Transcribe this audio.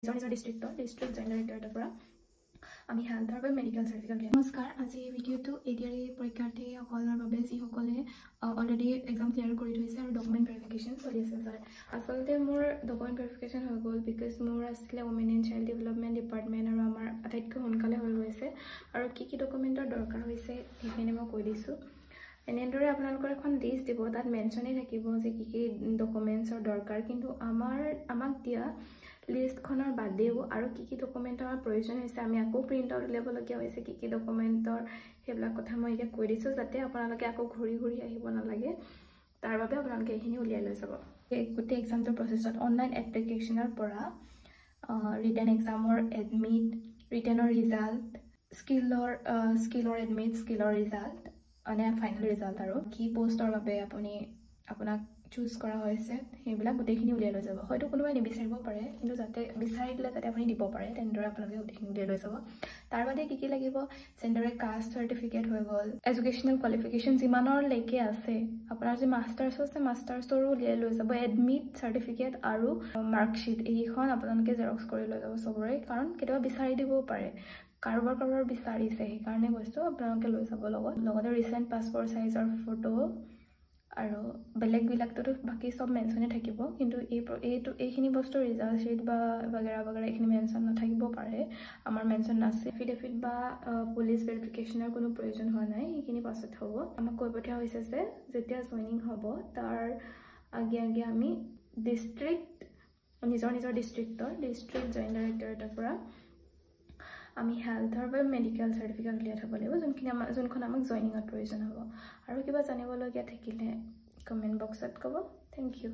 নিজৰ ডিষ্ট্ৰিক্টৰ district joint ডাইৰেক্টৰেটৰ পৰা আমি হেল্থ আৰু মেডিকেল চাৰ্টিফিকেট নমস্কাৰ আজি ভিডিঅ'টো এডিআৰই পৰীক্ষাৰ্থীসকলৰ বাবে যিসকলে অলৰেডি এক্সাম ক্লিয়াৰ কৰি থৈছে আৰু ডকুমেণ্ট ভেৰিফিকেশ্যন চলি আছে ছাৰ আচলতে মোৰ ডকুমেণ্ট ভেৰিফিকেশ্যন হৈ গ'ল বিকজ মোৰ আছিলে women and child development department আৰু আমাৰ আটাইতকৈ সোনকালে হৈ গৈছে আৰু কি ডকুমেণ্টৰ দৰকাৰ হৈছে সেইখিনি মই কৈ দিছোঁ এনেদৰে আপোনালোকৰ এখন লিষ্ট দিব তাত মেনশ্যনেই থাকিব যে কি ডকুমেণ্টছৰ দৰকাৰ কিন্তু আমাক দিয়া লিষ্টখনৰ বাদেও আৰু কি ডকুমেণ্টৰ প্ৰয়োজন হৈছে আমি আকৌ প্ৰিণ্ট আউট উলিয়াবলগীয়া হৈছে কি ডকুমেণ্টৰ সেইবিলাক কথা মই এতিয়া কৈ দিছোঁ যাতে আপোনালোকে আকৌ ঘূৰি আহিব নালাগে তাৰ বাবে আপোনালোকে এইখিনি উলিয়াই লৈ যাব গোটেই এক্সামটোৰ প্ৰচেছত অনলাইন এপ্লিকেশ্যনৰ পৰা ৰিটেন এক্সামৰ এডমিট ৰিটেনৰ ৰিজাল্ট স্কিলৰ এডমিট স্কিলৰ ৰিজাল্ট মানে ফাইনেল ৰিজাল্ট আৰু কি পোষ্টৰ বাবে আপোনাক চুজ কৰা হৈছে সেইবিলাক গোটেইখিনি উলিয়াই লৈ যাব হয়তো কোনোবাই নিবিচাৰিব পাৰে কিন্তু যাতে বিচাৰি দিলে যাতে আপুনি দিব পাৰে তেনেদৰে আপোনালোকে গোটেইখিনি উলিয়াই লৈ যাব তাৰ বাদে কি লাগিব যেনেদৰে কাষ্ট চাৰ্টিফিকেট হৈ গ'ল এডুকেশ্যনেল কোৱালিফিকেশ্যন যিমানৰলৈকে আছে আপোনাৰ যে মাষ্টাৰ্ছ আছে মাষ্টাৰ্ছৰো উলিয়াই লৈ যাব এডমিট চাৰ্টিফিকেট আৰু মাৰ্কশ্বিট এইখন আপোনালোকে জেৰক্স কৰি লৈ যাব চবৰে কাৰণ কেতিয়াবা বিচাৰি দিবও পাৰে কাৰোবাৰ বিচাৰিছে সেইকাৰণে কৈছোঁ আপোনালোকে লৈ যাব লগতে ৰিচেণ্ট পাছপৰ্ট চাইজৰ ফটো আৰু বেলেগবিলাকতো বাকী চব মেনশ্যনে থাকিব কিন্তু এইখিনি বস্তু ৰিজাল্ট শ্বীট বা বাগেৰা এইখিনি মেনশ্যন নাথাকিব পাৰে আমাৰ মেনশ্যন আছে এফিডেভিট বা পুলিচ ভেৰিফিকেশ্যনৰ কোনো প্ৰয়োজন হোৱা নাই সেইখিনি পাছত হ'ব আমাক কৈ পঠোৱা হৈছে যে যেতিয়া জইনিং হ'ব তাৰ আগে আমি নিজৰ ডিষ্ট্ৰিক্টৰ ডিষ্ট্ৰিক্ট জইণ্ট ডাইৰেক্টৰেটৰ পৰা আমি হেল্থৰ বা মেডিকেল চাৰ্টিফিকেট উলিয়াই থ'ব লাগিব যোনখন আমাক জইনিঙত প্ৰয়োজন হ'ব আৰু কিবা জানিবলগীয়া থাকিলে কমেণ্ট বক্সত ক'ব থেংক ইউ